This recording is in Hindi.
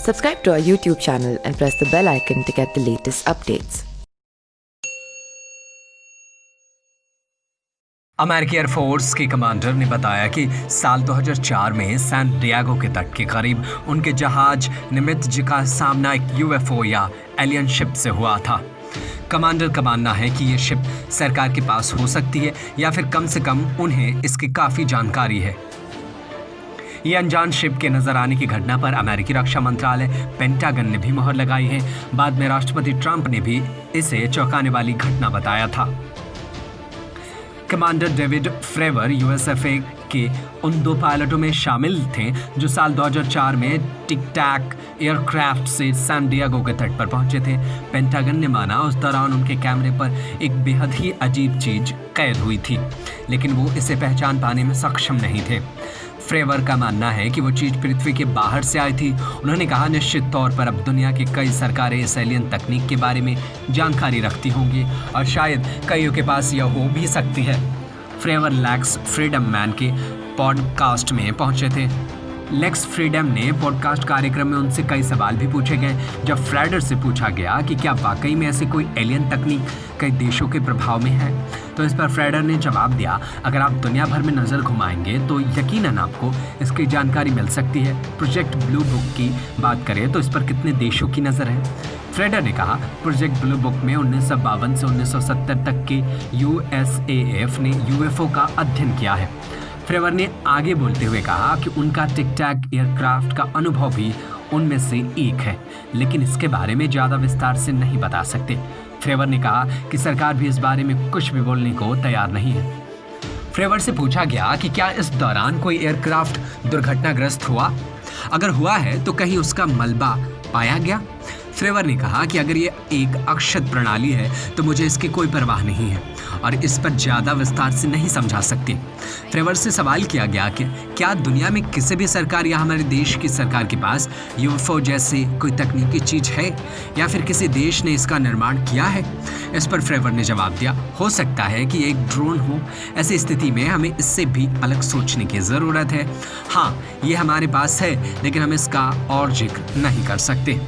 Subscribe to our YouTube channel and press the bell icon to get the latest updates. अमेरिकी एयरफोर्स के कमांडर ने बताया कि साल 2004 में सैन डिएगो के तट के करीब उनके जहाज निमित्ज का सामना एक यूएफओ या एलियन शिप से हुआ था। कमांडर का मानना है कि ये शिप सरकार के पास हो सकती है या फिर कम से कम उन्हें इसकी काफ़ी जानकारी है। ये अनजान शिप के नजर आने की घटना पर अमेरिकी रक्षा मंत्रालय पेंटागन ने भी मुहर लगाई है। बाद में राष्ट्रपति ट्रंप ने भी इसे चौंकाने वाली घटना बताया था। कमांडर डेविड फ्रेवर यूएसएफए के उन 2 पायलटों में शामिल थे जो साल 2004 में टिक टैक एयरक्राफ्ट से सैन डिएगो के तट पर पहुंचे थे। पेंटागन ने माना उस दौरान उनके कैमरे पर एक बेहद ही अजीब चीज कैद हुई थी, लेकिन वो इसे पहचान पाने में सक्षम नहीं थे। फ्रेवर का मानना है कि वो चीज़ पृथ्वी के बाहर से आई थी। उन्होंने कहा, निश्चित तौर पर अब दुनिया की कई सरकारें इस एलियन तकनीक के बारे में जानकारी रखती होंगी और शायद कईयों के पास यह हो भी सकती है। फ्रेवर लेक्स फ्रीडम मैन के पॉडकास्ट में पहुंचे थे। लेक्स फ्रीडम ने पॉडकास्ट कार्यक्रम में उनसे कई सवाल भी पूछे गए। जब फ्रेडर से पूछा गया कि क्या वाकई में ऐसी कोई एलियन तकनीक कई देशों के प्रभाव में है, तो इस पर फ्रेडर ने जवाब दिया, अगर आप दुनिया भर में नज़र घुमाएंगे तो यकीनन आपको इसकी जानकारी मिल सकती है। प्रोजेक्ट ब्लू बुक की बात करें तो इस पर कितने देशों की नज़र है? फ्रेडर ने कहा, प्रोजेक्ट ब्लू बुक में 1952 से 1970 तक के यूएसएएफ ने यूएफओ का अध्ययन किया है। फ्रेवर ने आगे बोलते हुए कहा कि उनका टिक टैक एयरक्राफ्ट का अनुभव भी उनमें से एक है, लेकिन इसके बारे में ज़्यादा विस्तार से नहीं बता सकते। फ्रेवर ने कहा कि सरकार भी इस बारे में कुछ भी बोलने को तैयार नहीं है। फ्रेवर से पूछा गया कि क्या इस दौरान कोई एयरक्राफ्ट दुर्घटनाग्रस्त हुआ? अगर हुआ है तो कहीं उसका मलबा पाया गया? फ्रेवर ने कहा कि अगर ये एक अक्षत प्रणाली है तो मुझे इसकी कोई परवाह नहीं है और इस पर ज़्यादा विस्तार से नहीं समझा सकते। फ्रेवर से सवाल किया गया कि क्या दुनिया में किसी भी सरकार या हमारे देश की सरकार के पास यूएफओ जैसी कोई तकनीकी चीज़ है या फिर किसी देश ने इसका निर्माण किया है? इस पर फ्रेवर ने जवाब दिया, हो सकता है कि एक ड्रोन हो। ऐसी स्थिति में हमें इससे भी अलग सोचने की ज़रूरत है। हाँ, ये हमारे पास है, लेकिन हम इसका और जिक्र नहीं कर सकते।